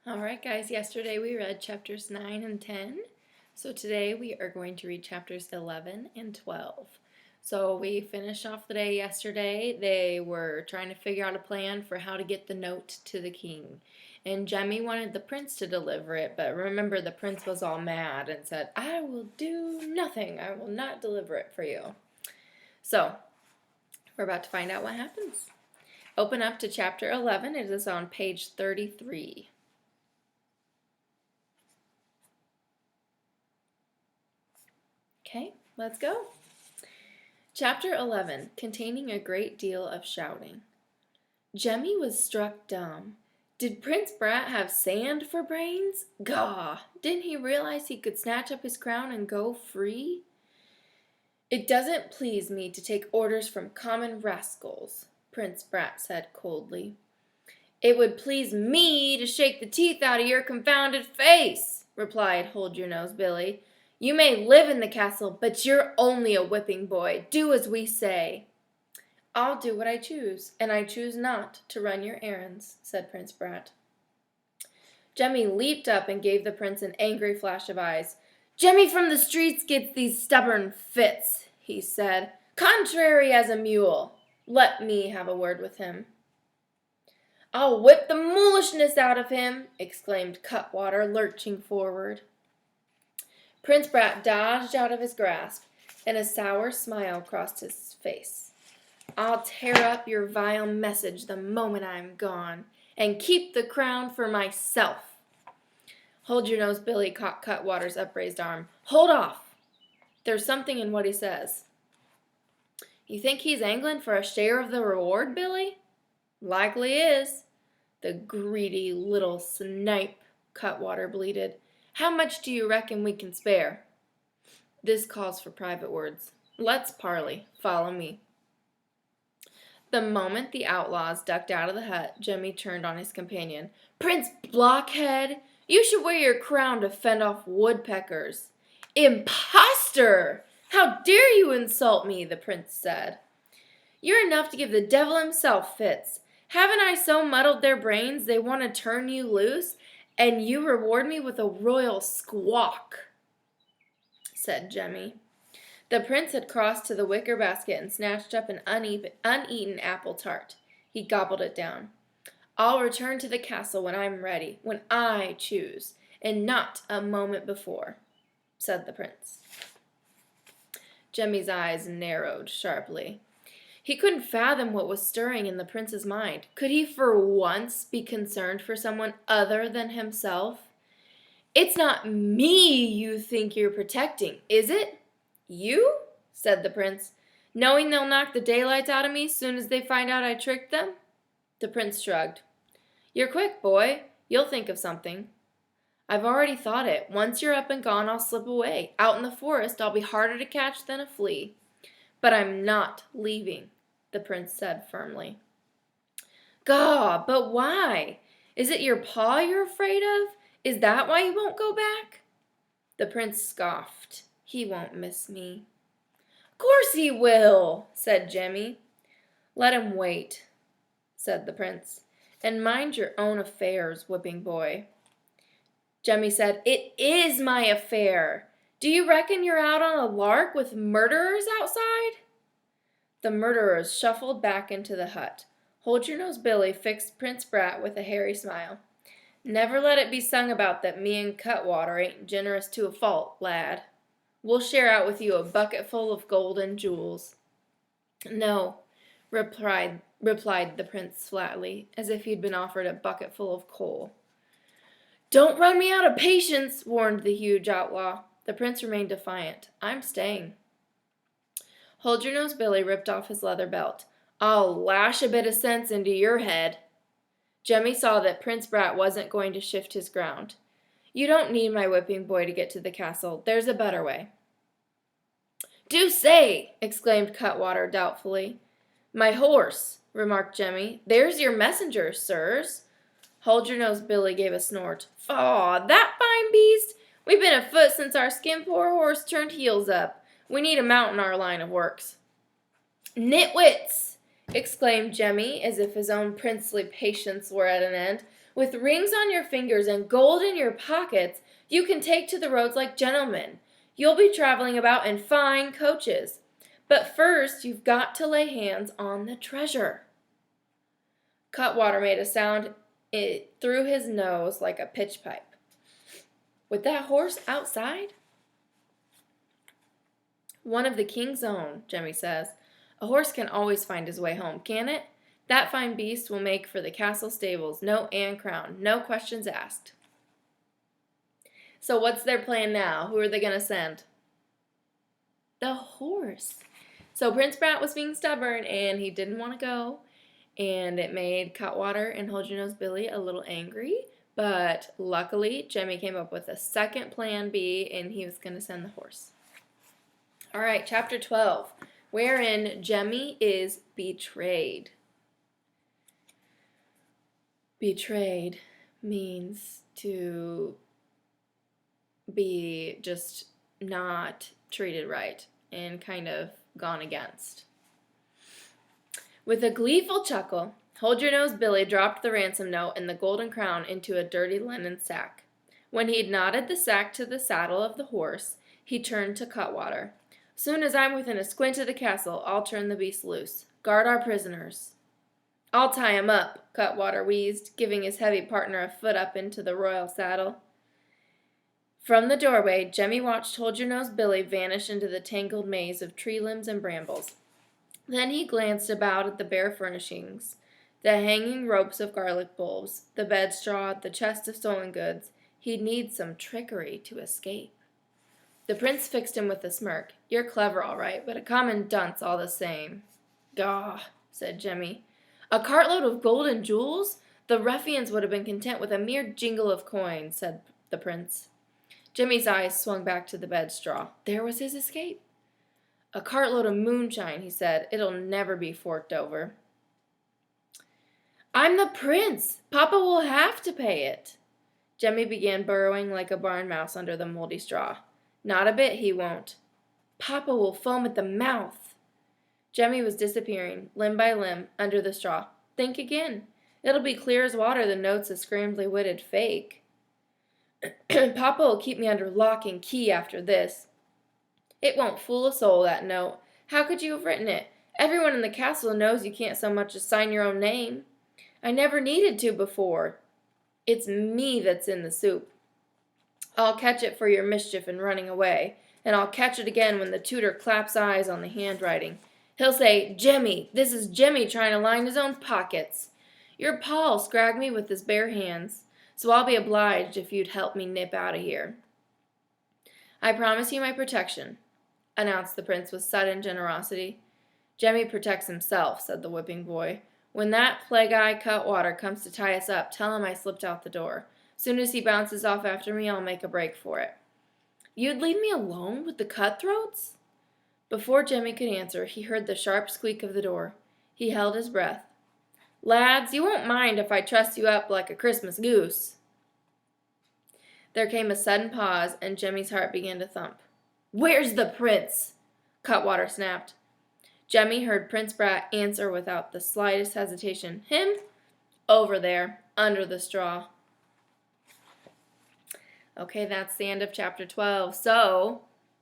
All right, guys, yesterday we read chapters 9 and 10. So today we are going to read chapters 11 and 12. So we finished off the day yesterday. They were trying to figure out a plan for how to get the note to the king. And Jemmy wanted the prince to deliver it, but remember the prince was all mad and said, "I will do nothing. I will not deliver it for you." So we're about to find out what happens. Open up to chapter 11. It is on page 33. Okay, let's go. Chapter 11, containing a great deal of shouting. Jemmy was struck dumb. Did Prince Brat have sand for brains? Gaw! Didn't he realize he could snatch up his crown and go free? It doesn't please me to take orders from common rascals, Prince Brat said coldly. It would please me to shake the teeth out of your confounded face, replied Hold-Your-Nose Billy. You may live in the castle, but you're only a whipping boy. Do as we say. I'll do what I choose, and I choose not to run your errands, said Prince Brat. Jemmy leaped up and gave the prince an angry flash of eyes. Jemmy from the streets gets these stubborn fits, he said, contrary as a mule. Let me have a word with him. I'll whip the moolishness out of him, exclaimed Cutwater, lurching forward. Prince Brat dodged out of his grasp, and a sour smile crossed his face. I'll tear up your vile message the moment I'm gone, and keep the crown for myself. Hold-Your-Nose Billy caught Cutwater's upraised arm. Hold off! There's something in what he says. You think he's angling for a share of the reward, Billy? Likely is. The greedy little snipe, Cutwater bleated. How much do you reckon we can spare? This calls for private words. Let's parley. Follow me. The moment the outlaws ducked out of the hut, Jemmy turned on his companion. Prince Blockhead, you should wear your crown to fend off woodpeckers. Impostor! How dare you insult me, the prince said. You're enough to give the devil himself fits. Haven't I so muddled their brains they want to turn you loose, and you reward me with a royal squawk, said Jemmy. The prince had crossed to the wicker basket and snatched up an uneaten apple tart. He gobbled it down. I'll return to the castle when I'm ready, when I choose, and not a moment before, said the prince. Jemmy's eyes narrowed sharply. He couldn't fathom what was stirring in the prince's mind. Could he for once be concerned for someone other than himself? It's not me you think you're protecting, is it? You? Said the prince. Knowing they'll knock the daylights out of me soon as they find out I tricked them? The prince shrugged. You're quick, boy. You'll think of something. I've already thought it. Once you're up and gone, I'll slip away. Out in the forest, I'll be harder to catch than a flea. But I'm not leaving, the prince said firmly. Gaw, but why? Is it your paw you're afraid of? Is that why you won't go back? The prince scoffed. He won't miss me. Course he will, said Jemmy. Let him wait, said the prince. And mind your own affairs, whipping boy. Jemmy said, It is my affair. Do you reckon you're out on a lark with murderers outside? The murderers shuffled back into the hut. Hold-Your-Nose Billy fixed Prince Brat with a hairy smile. Never let it be sung about that me and Cutwater ain't generous to a fault, lad. We'll share out with you a bucketful of gold and jewels. No, replied the prince flatly, as if he'd been offered a bucketful of coal. Don't run me out of patience, warned the huge outlaw. The prince remained defiant. I'm staying. Hold-Your-Nose Billy ripped off his leather belt. I'll lash a bit of sense into your head. Jemmy saw that Prince Brat wasn't going to shift his ground. You don't need my whipping boy to get to the castle. There's a better way. Do say, exclaimed Cutwater doubtfully. My horse, remarked Jemmy. There's your messenger, sirs. Hold-Your-Nose Billy gave a snort. Aw, that fine beast? We've been afoot since our skin-poor horse turned heels up. We need a mount in our line of works. Nitwits! Exclaimed Jemmy, as if his own princely patience were at an end. With rings on your fingers and gold in your pockets, you can take to the roads like gentlemen. You'll be traveling about in fine coaches. But first, you've got to lay hands on the treasure. Cutwater made a sound through his nose like a pitch pipe. With that horse outside? One of the king's own, Jemmy says. A horse can always find his way home, can it? That fine beast will make for the castle stables, note and crown, no questions asked. So what's their plan now? Who are they going to send? The horse. So Prince Brat was being stubborn, and he didn't want to go, and it made Cutwater and Hold Your Nose Billy a little angry, but luckily Jemmy came up with a second plan B, and he was going to send the horse. All right, chapter 12, wherein Jemmy is betrayed. Betrayed means to be just not treated right and kind of gone against. With a gleeful chuckle, Hold Your Nose Billy dropped the ransom note and the golden crown into a dirty linen sack. When he'd knotted the sack to the saddle of the horse, he turned to Cutwater. Soon as I'm within a squint of the castle, I'll turn the beast loose. Guard our prisoners. I'll tie him up, Cutwater wheezed, giving his heavy partner a foot up into the royal saddle. From the doorway, Jemmy watched Hold Your Nose Billy vanish into the tangled maze of tree limbs and brambles. Then he glanced about at the bare furnishings, the hanging ropes of garlic bulbs, the bed straw, the chest of stolen goods. He'd need some trickery to escape. The prince fixed him with a smirk. You're clever, all right, but a common dunce all the same. Gah, said Jemmy. A cartload of gold and jewels? The ruffians would have been content with a mere jingle of coins, said the prince. Jemmy's eyes swung back to the bed straw. There was his escape. A cartload of moonshine, he said. It'll never be forked over. I'm the prince. Papa will have to pay it. Jemmy began burrowing like a barn mouse under the moldy straw. Not a bit, he won't. Papa will foam at the mouth. Jemmy was disappearing, limb by limb, under the straw. Think again. It'll be clear as water the note's a scrambly witted fake. Papa will keep me under lock and key after this. It won't fool a soul, that note. How could you have written it? Everyone in the castle knows you can't so much as sign your own name. I never needed to before. It's me that's in the soup. I'll catch it for your mischief in running away, and I'll catch it again when the tutor claps eyes on the handwriting. He'll say, Jemmy, this is Jemmy trying to line his own pockets. Your pa'll scrag me with his bare hands, so I'll be obliged if you'd help me nip out of here. I promise you my protection, announced the prince with sudden generosity. Jemmy protects himself, said the whipping boy. When that plague-eye Cutwater comes to tie us up, tell him I slipped out the door. Soon as he bounces off after me, I'll make a break for it. You'd leave me alone with the cutthroats? Before Jemmy could answer, he heard the sharp squeak of the door. He held his breath. Lads, you won't mind if I truss you up like a Christmas goose. There came a sudden pause, and Jemmy's heart began to thump. Where's the prince? Cutwater snapped. Jemmy heard Prince Brat answer without the slightest hesitation. Him? Over there, under the straw. Okay, that's the end of chapter 12. So,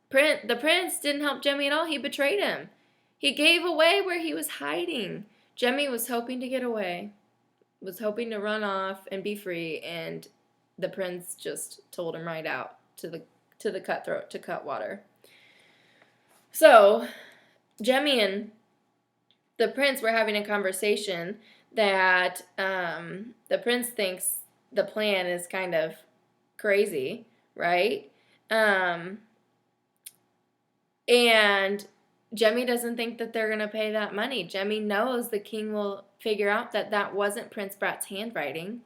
the prince didn't help Jemmy at all. He betrayed him. He gave away where he was hiding. Jemmy was hoping to get away, was hoping to run off and be free, and the prince just told him right out to the cutthroat, to Cutwater. So, Jemmy and the prince were having a conversation that the prince thinks the plan is kind of crazy, right? And Jemmy doesn't think that they're going to pay that money. Jemmy knows the king will figure out that that wasn't Prince Brat's handwriting.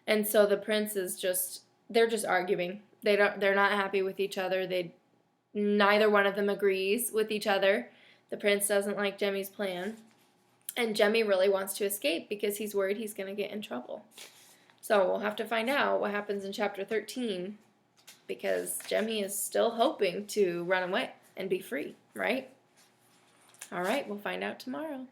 And so the prince is they're just arguing. They're not happy with each other. Neither one of them agrees with each other. The prince doesn't like Jemmy's plan. And Jemmy really wants to escape because he's worried he's going to get in trouble. So we'll have to find out what happens in chapter 13 because Jemmy is still hoping to run away and be free, right? All right, we'll find out tomorrow.